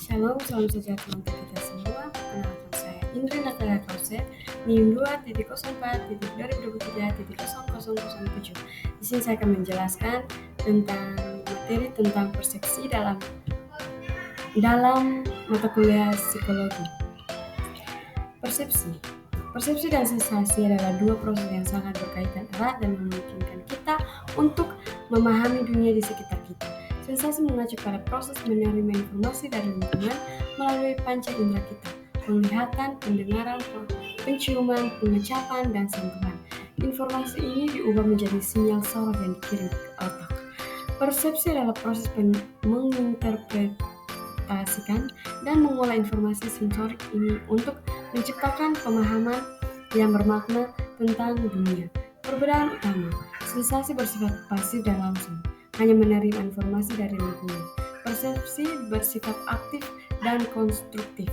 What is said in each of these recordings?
Shalom, salam sejahtera untuk kita semua. Perkenalkan saya Indri Natalia Krause, NIM 2.04.2023.0007. Di sini saya akan menjelaskan tentang materi tentang persepsi dalam mata kuliah psikologi. Persepsi dan sensasi adalah dua proses yang sangat berkaitan erat dan memungkinkan kita untuk memahami dunia di sekitar kita. Sensasi mengacu pada proses menerima informasi dari lingkungan melalui panca indera kita, penglihatan, pendengaran, penciuman, pengecapan, dan sentuhan. Informasi ini diubah menjadi sinyal sorot yang dikirim ke otak. Persepsi adalah proses menginterpretasikan dan mengolah informasi sensorik ini untuk menciptakan pemahaman yang bermakna tentang dunia. Perbedaan utama, sensasi bersifat pasif dan langsung, hanya menerima informasi dari lingkungan. Persepsi bersifat aktif dan konstruktif,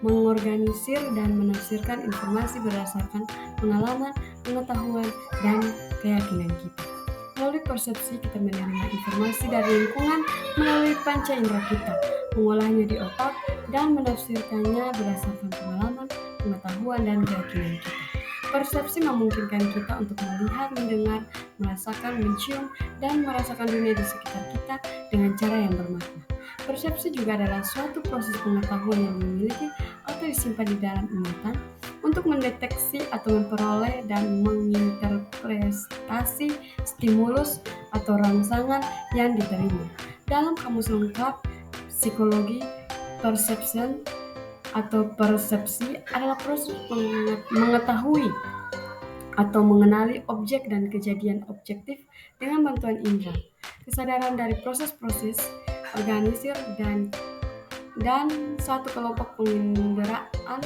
mengorganisir dan menafsirkan informasi berdasarkan pengalaman, pengetahuan, dan keyakinan kita. Melalui persepsi, kita menerima informasi dari lingkungan melalui panca indera kita, mengolahnya di otak, dan menafsirkannya berdasarkan pengalaman, pengetahuan, dan keyakinan kita. Persepsi memungkinkan kita untuk melihat, mendengar, merasakan, mencium, dan merasakan dunia di sekitar kita dengan cara yang bermakna. Persepsi juga adalah suatu proses pengetahuan yang memiliki atau disimpan di dalam ingatan untuk mendeteksi atau memperoleh dan menginterpretasi stimulus atau rangsangan yang diterima. Dalam kamus lengkap psikologi, perception atau persepsi adalah proses mengetahui atau mengenali objek dan kejadian objektif dengan bantuan indera. Kesadaran dari proses-proses organisir dan satu kelompok penginderaan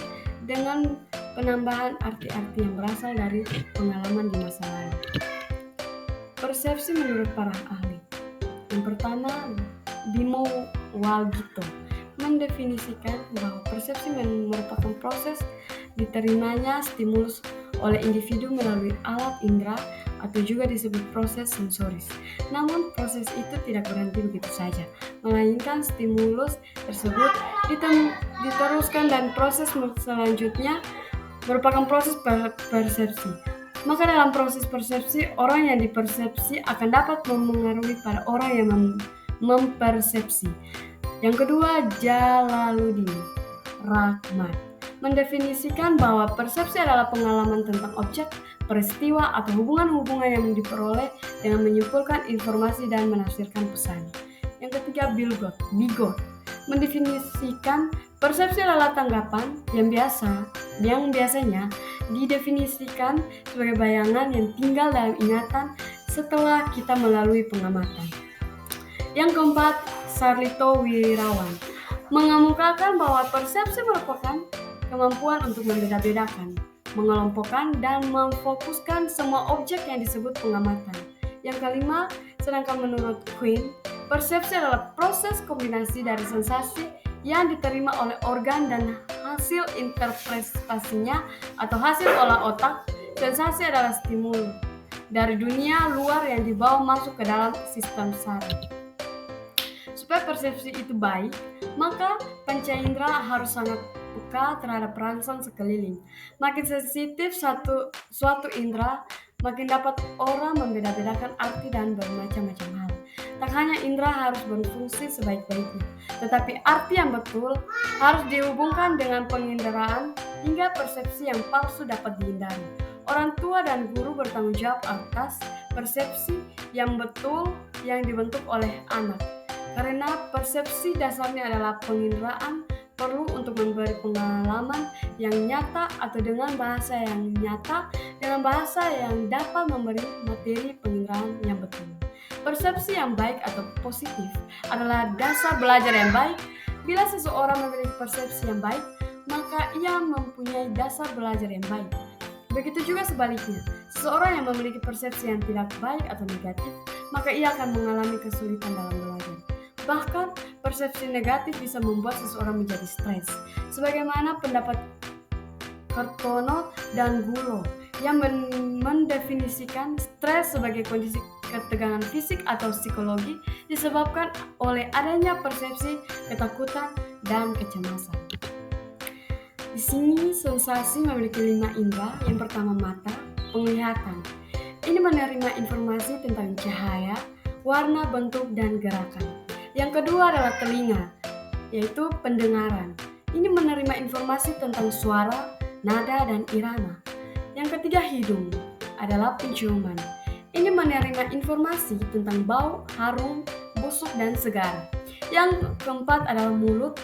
dengan penambahan arti-arti yang berasal dari pengalaman di masa lalu. Persepsi menurut para ahli. Yang pertama, Bimo Walgito mendefinisikan bahwa persepsi merupakan proses diterimanya stimulus oleh individu melalui alat indera atau juga disebut proses sensoris. Namun proses itu tidak berhenti begitu saja, melainkan stimulus tersebut diteruskan dan proses selanjutnya merupakan proses persepsi. Maka dalam proses persepsi, orang yang dipersepsi akan dapat memengaruhi pada orang yang mempersepsi. Yang kedua, Jalaluddin Rahmat mendefinisikan bahwa persepsi adalah pengalaman tentang objek, peristiwa, atau hubungan-hubungan yang diperoleh dengan menyimpulkan informasi dan menafsirkan pesan. Yang ketiga, Bigot mendefinisikan persepsi adalah tanggapan yang biasanya didefinisikan sebagai bayangan yang tinggal dalam ingatan setelah kita melalui pengamatan. Yang keempat, Sarlito Wirawan mengemukakan bahwa persepsi merupakan kemampuan untuk membeda-bedakan, mengelompokkan, dan memfokuskan semua objek yang disebut pengamatan. Yang kelima, sedangkan menurut Quinn, persepsi adalah proses kombinasi dari sensasi yang diterima oleh organ dan hasil interpretasinya atau hasil olah otak. Sensasi adalah stimulus dari dunia luar yang dibawa masuk ke dalam sistem saraf. Supaya persepsi itu baik, maka panca indera harus sangat peka terhadap rangsang sekeliling. Makin sensitif suatu indera, makin dapat orang membeda-bedakan arti dan bermacam-macam hal. Tak hanya indera harus berfungsi sebaik-baiknya, tetapi arti yang betul harus dihubungkan dengan penginderaan hingga persepsi yang palsu dapat dihindari. Orang tua dan guru bertanggung jawab atas persepsi yang betul yang dibentuk oleh anak. Karena persepsi dasarnya adalah penginderaan, perlu untuk memberi pengalaman yang nyata atau dengan bahasa yang nyata, dengan bahasa yang dapat memberi materi penginderaan yang betul. Persepsi yang baik atau positif adalah dasar belajar yang baik. Bila seseorang memiliki persepsi yang baik, maka ia mempunyai dasar belajar yang baik. Begitu juga sebaliknya, seseorang yang memiliki persepsi yang tidak baik atau negatif, maka ia akan mengalami kesulitan dalam belajar. Bahkan, persepsi negatif bisa membuat seseorang menjadi stres. Sebagaimana pendapat Kartono dan Gulo yang mendefinisikan stres sebagai kondisi ketegangan fisik atau psikologi disebabkan oleh adanya persepsi, ketakutan, dan kecemasan. Di sini sensasi memiliki 5 indera. Yang pertama mata, penglihatan. Ini menerima informasi tentang cahaya, warna, bentuk, dan gerakan. Yang kedua adalah telinga, yaitu pendengaran. Ini menerima informasi tentang suara, nada, dan irama. Yang ketiga hidung adalah penciuman. Ini menerima informasi tentang bau, harum, busuk, dan segar. Yang keempat adalah mulut,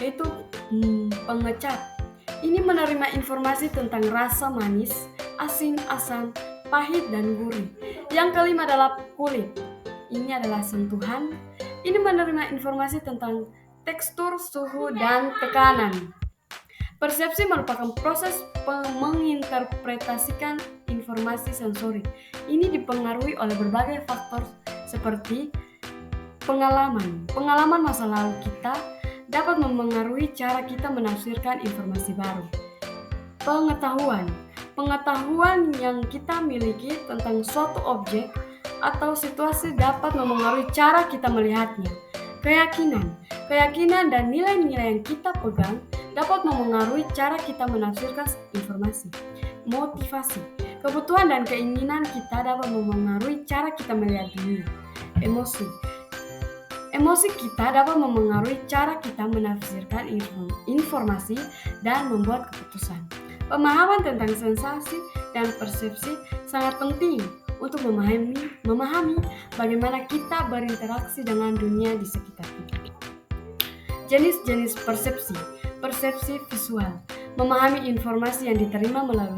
yaitu pengecap. Ini menerima informasi tentang rasa manis, asin, asam, pahit, dan gurih. Yang kelima adalah kulit. Ini adalah sentuhan. Ini menerima informasi tentang tekstur, suhu, dan tekanan. Persepsi merupakan proses menginterpretasikan informasi sensori. Ini dipengaruhi oleh berbagai faktor seperti pengalaman. Pengalaman masa lalu kita dapat memengaruhi cara kita menafsirkan informasi baru. Pengetahuan yang kita miliki tentang suatu objek atau situasi dapat memengaruhi cara kita melihatnya. Keyakinan dan nilai-nilai yang kita pegang dapat memengaruhi cara kita menafsirkan informasi. Motivasi, kebutuhan dan keinginan kita dapat memengaruhi cara kita melihat dunia. Emosi kita dapat memengaruhi cara kita menafsirkan informasi dan membuat keputusan. Pemahaman tentang sensasi dan persepsi sangat penting untuk memahami bagaimana kita berinteraksi dengan dunia di sekitar kita. Jenis-jenis persepsi. Persepsi visual, memahami informasi yang diterima melalui